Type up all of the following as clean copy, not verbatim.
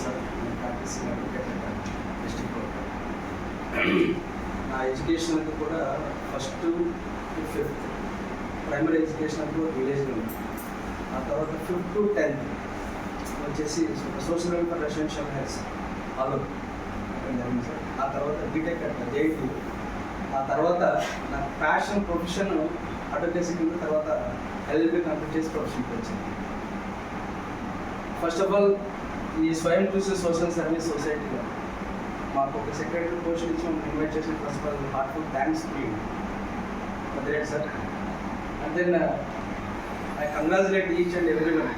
Sir practising advocate district court. నా education అంతా కూడా first to fifth primary education అంతా విలేజ్లో ఉంది. ఆ తర్వాత 5th to 10th వచ్చేసి సోషల్ వెల్ఫేర్ రెసిడెన్షియల్ హైర్స్ ఆలూరు జరిగింది సార్. ఆ తర్వాత బీటెక్ అట్లా జేఐటీ. ఆ తర్వాత నా ప్యాషన్ ప్రొఫెషన్ అడ్వకేసీ కింద తర్వాత ఎల్ఎల్బీ కంప్లీట్ చేసి ప్రొఫెషన్కి వచ్చింది. ఫస్ట్ ఆఫ్ ఆల్ ఈ స్వయం కృషి సోషల్ సర్వీస్ సొసైటీలో మాకు ఒక సెక్రటరీ పోస్ట్ ఇచ్చి మమ్మల్ని ఇన్వైట్ చేసిన first of all heartful thanks to you great sir. And then I congratulate each and every one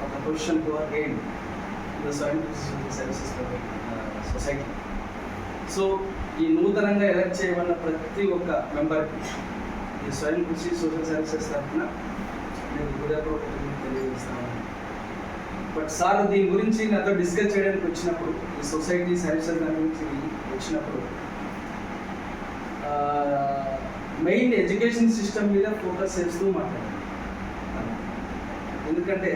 of the position who are gained in the Swayam Krishi Services Society. So ఈ నూతనంగా elect చేయబడిన ప్రతి ఒక్క మెంబర్కి ఈ స్వయం కృషి social services తరఫున నేను హృదయపూర్వకంగా తెలియజేస్తాను. బట్ సార్ దీని గురించి నాతో డిస్కస్ చేయడానికి వచ్చినప్పుడు ఈ సొసైటీ సర్వీసెస్ దాని గురించి వచ్చినప్పుడు మెయిన్ ఎడ్యుకేషన్ సిస్టమ్ మీద ఫోకస్ చేస్తూ మాట్లాడాను. ఎందుకంటే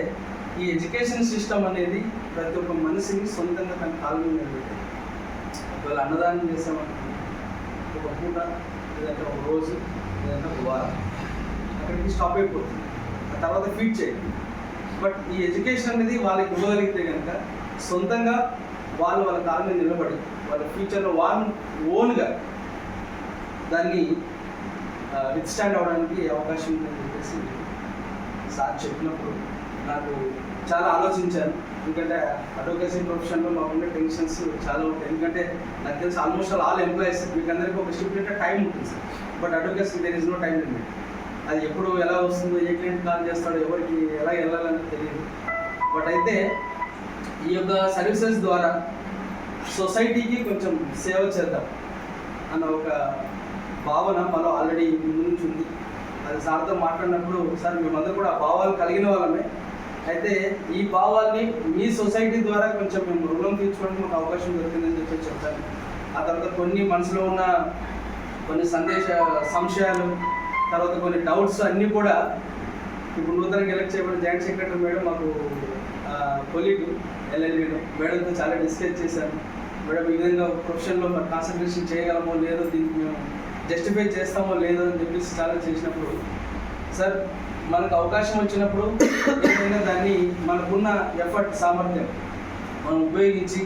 ఈ ఎడ్యుకేషన్ సిస్టమ్ అనేది ప్రతి ఒక్క మనిషిని సొంతంగా తన కాళ్ళ మీద నిలబెట్టాలి. ఒకవేళ అన్నదానం చేసామనుకుంటే ఒక పూట లేదంటే ఒక రోజు లేదంటే ఒక వారం అక్కడికి స్టాప్ అయిపోతుంది. ఆ తర్వాత ఫీడ్ చేయాలి. బట్ ఈ ఎడ్యుకేషన్ అనేది వాళ్ళకి ఇవ్వగలిగితే కనుక సొంతంగా వాళ్ళ కాళ్ళ మీద నిలబడి వాళ్ళ ఫ్యూచర్లో వాళ్ళు ఓన్గా దాన్ని విత్ స్టాండ్ అవ్వడానికి అవకాశం ఉందని చెప్పేసి సార్ చెప్పినప్పుడు నాకు చాలా ఆలోచించాను. ఎందుకంటే అడ్వకేసీ ప్రొఫెషన్లో మాకుండే టెన్షన్స్ చాలా ఉంటాయి. ఎందుకంటే నాకు తెలిసి ఆల్మోస్ట్ ఆల్ ఎంప్లాయీస్ మీకు అందరికీ ఒక స్టిప్యులేటెడ్ టైం ఉంటుంది sir. But advocacy there is no time limit. అది ఎప్పుడు ఎలా వస్తుందో, ఏ క్లయింట్ కాల్ చేస్తాడో, ఎవరికి ఎలా వెళ్ళాలని తెలియదు. బట్ అయితే ఈ యొక్క సర్వీసెస్ ద్వారా సొసైటీకి కొంచెం సేవ చేద్దాం అన్న ఒక భావన మాలో ఆల్రెడీ ముందు నుంచి ఉంది. అది సార్తో మాట్లాడినప్పుడు సార్ మేమందరూ కూడా ఆ భావాలు కలిగిన వాళ్ళమే. అయితే ఈ భావాల్ని మీ సొసైటీ ద్వారా కొంచెం మేము రుణం తీర్చుకోవడానికి మాకు అవకాశం దొరికిందని చెప్పి చెప్తాను. ఆ తర్వాత కొన్ని మనసులో ఉన్న కొన్ని సంశయాలు, తర్వాత కొన్ని డౌట్స్ అన్నీ కూడా ఇప్పుడు నూతనంగా ఎలక్ట్ చేయబడిన జాయింట్ సెక్రటరీ మేడం మాకు కొలీగ్ ఎల్ఎల్బీలో మేడంతో చాలా డిస్కస్ చేశాను. మేడం ఈ విధంగా ప్రొఫెషన్లో మరి కాన్సన్ట్రేషన్ చేయగలమో లేదో, దీనికి మేము జస్టిఫై చేస్తామో లేదో అని చెప్పేసి చాలా చేసినప్పుడు సార్ మనకు అవకాశం వచ్చినప్పుడు ఏదైనా దాన్ని మనకున్న ఎఫర్ట్ సామర్థ్యం మనం ఉపయోగించి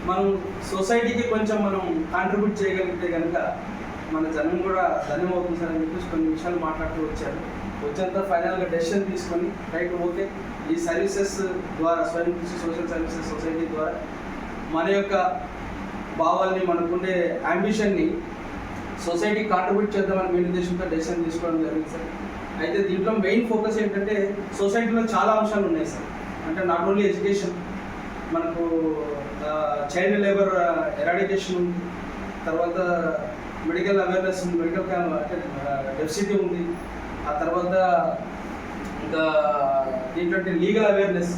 మనం సొసైటీకి కొంచెం మనం కాంట్రిబ్యూట్ చేయగలిగితే కనుక మన జనం కూడా ధన్యమవుతుంది సార్ అని చెప్పేసి కొన్ని విషయాలు మాట్లాడుతూ వచ్చారు. వచ్చేంత ఫైనల్గా డెసిషన్ తీసుకొని రైట్ ఓకే ఈ సర్వీసెస్ ద్వారా స్వయం కృషి సోషల్ సర్వీసెస్ సొసైటీ ద్వారా మన యొక్క భావాల్ని, మనకుండే అంబిషన్ని సొసైటీ కాంట్రిబ్యూట్ చేద్దామని మెయిన్ ఉద్దేశంతో డెసిషన్ తీసుకోవడం జరిగింది సార్. అయితే దీంట్లో మెయిన్ ఫోకస్ ఏంటంటే సొసైటీలో చాలా అంశాలు ఉన్నాయి సార్. అంటే నాట్ ఓన్లీ ఎడ్యుకేషన్, మనకు చైల్డ్ లేబర్ ఎరాడికేషన్ ఉంది, తర్వాత మెడికల్ అవేర్నెస్ ఉంది, మెడికల్ అంటే డెఫిసిటీ ఉంది, ఆ తర్వాత ఇంకా దీంట్లో లీగల్ అవేర్నెస్,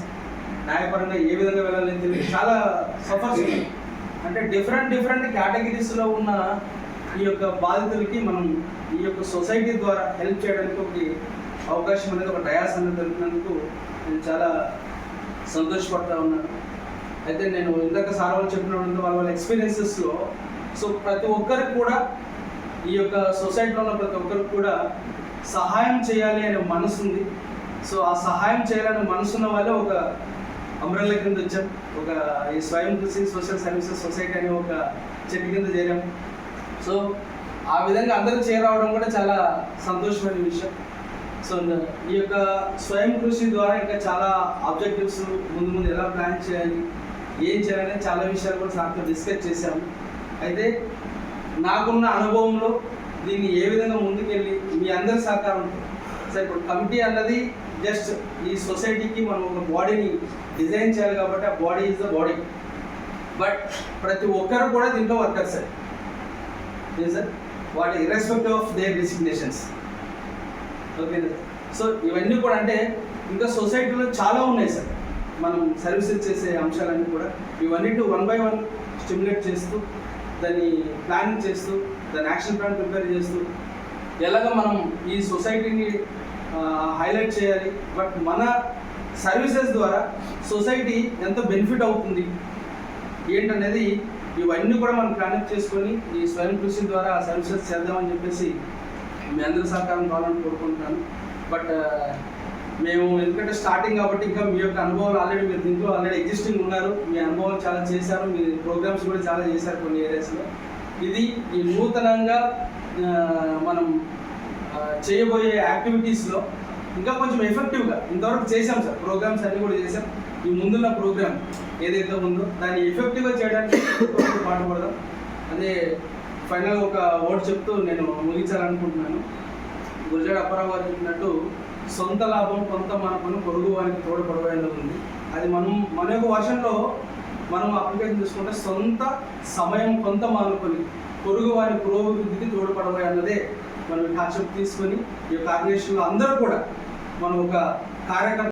న్యాయపరంగా ఏ విధంగా వెళ్ళాలని తెలియదు చాలా సఫర్స్ ఉన్నాయి. అంటే డిఫరెంట్ కేటగిరీస్లో ఉన్న ఈ యొక్క బాధితులకి మనం ఈ యొక్క సొసైటీ ద్వారా హెల్ప్ చేయడానికి ఒక అవకాశం అనేది, ఒక డయాస్ అనేది దొరికినందుకు నేను చాలా సంతోషపడతా ఉన్నాను. అయితే నేను ఇందాక సార్ వాళ్ళు చెప్పినప్పుడు వాళ్ళ ఎక్స్పీరియన్సెస్లో సో ప్రతి ఒక్కరికి కూడా ఈ యొక్క సొసైటీలో ఉన్న ప్రతి ఒక్కరికి కూడా సహాయం చేయాలి అనే మనసు ఉంది. సో ఆ సహాయం చేయాలనే మనసున్న వాళ్ళే ఒక అంబ్రెల్లా కింద వచ్చాం. ఒక ఈ స్వయం కృషి సోషల్ సర్వీసెస్ సొసైటీ అనే ఒక చెట్టు కింద చేరాం. సో ఆ విధంగా అందరూ చేరవడం కూడా చాలా సంతోషమైన విషయం. సో ఈ యొక్క స్వయం కృషి ద్వారా ఇంకా చాలా ఆబ్జెక్టివ్స్ ముందు ఎలా ప్లాన్ చేయాలి, ఏం చేయాలని చాలా విషయాలు కూడా సార్తో డిస్కస్ చేశాము. అయితే నాకున్న అనుభవంలో దీన్ని ఏ విధంగా ముందుకెళ్ళి మీ అందరి సహకారంతో సార్ ఇప్పుడు కమిటీ అన్నది జస్ట్ ఈ సొసైటీకి మనం ఒక బాడీని డిజైన్ చేయాలి కాబట్టి ఆ body is the body. But ప్రతి ఒక్కరు కూడా దీంట్లో workers sir. Sir what irrespective of their designations. Okay so ఇవన్నీ కూడా అంటే ఇంకా సొసైటీలో చాలా ఉన్నాయి సార్ మనం సర్వీసెస్ చేసే అంశాలన్నీ కూడా. ఇవన్నీ 1 by 1 స్టిమ్యులేట్ చేస్తూ దాన్ని ప్లానింగ్ చేస్తూ దాని యాక్షన్ ప్లాన్ ప్రిపేర్ చేస్తూ ఎలాగ మనం ఈ సొసైటీని హైలైట్ చేయాలి. బట్ మన సర్వీసెస్ ద్వారా సొసైటీ ఎంత బెనిఫిట్ అవుతుంది ఏంటనేది ఇవన్నీ కూడా మనం కనెక్ట్ చేసుకొని ఈ స్వయం కృషి ద్వారా ఆ సర్వీసెస్ చేద్దామని చెప్పేసి మీ అందరి సహకారం కావాలని కోరుకుంటున్నాను. బట్ మేము ఎందుకంటే స్టార్టింగ్ కాబట్టి ఇంకా మీ యొక్క అనుభవాలు ఆల్రెడీ మీరు దీంట్లో ఆల్రెడీ ఎగ్జిస్టింగ్ ఉన్నారు, మీ అనుభవాలు చాలా చేశారు, మీ ప్రోగ్రామ్స్ కూడా చాలా చేశారు కొన్ని ఏరియాస్లో. ఇది ఈ నూతనంగా మనం చేయబోయే యాక్టివిటీస్లో ఇంకా కొంచెం ఎఫెక్టివ్గా ఇంతవరకు చేశాం సార్, ప్రోగ్రామ్స్ అన్నీ కూడా చేశాం. ఈ ముందున్న ప్రోగ్రామ్ ఏదైతే ఉందో దాన్ని ఎఫెక్టివ్గా చేయడానికి పాటుపడదాం. అదే ఫైనల్ ఒక వర్డ్ చెప్తూ నేను ముగించాలనుకుంటున్నాను. గురజాడ అప్పారావు గారు చెప్పినట్టు సొంత లాభం కొంత మనకును పొరుగు వారికి తోడ్పడబోయేది ఉంది. అది మన యొక్క వర్షన్లో మనం అప్లికేషన్ చూసుకుంటే సొంత సమయం కొంత మానుకొని పొరుగు వారి పురోభివృద్ధికి తోడ్పడబోయే అన్నదే మనం కాన్సెప్ట్ తీసుకొని ఈ యొక్క ఆర్గనైజేషన్లో అందరూ కూడా మనం ఒక కార్యకర్త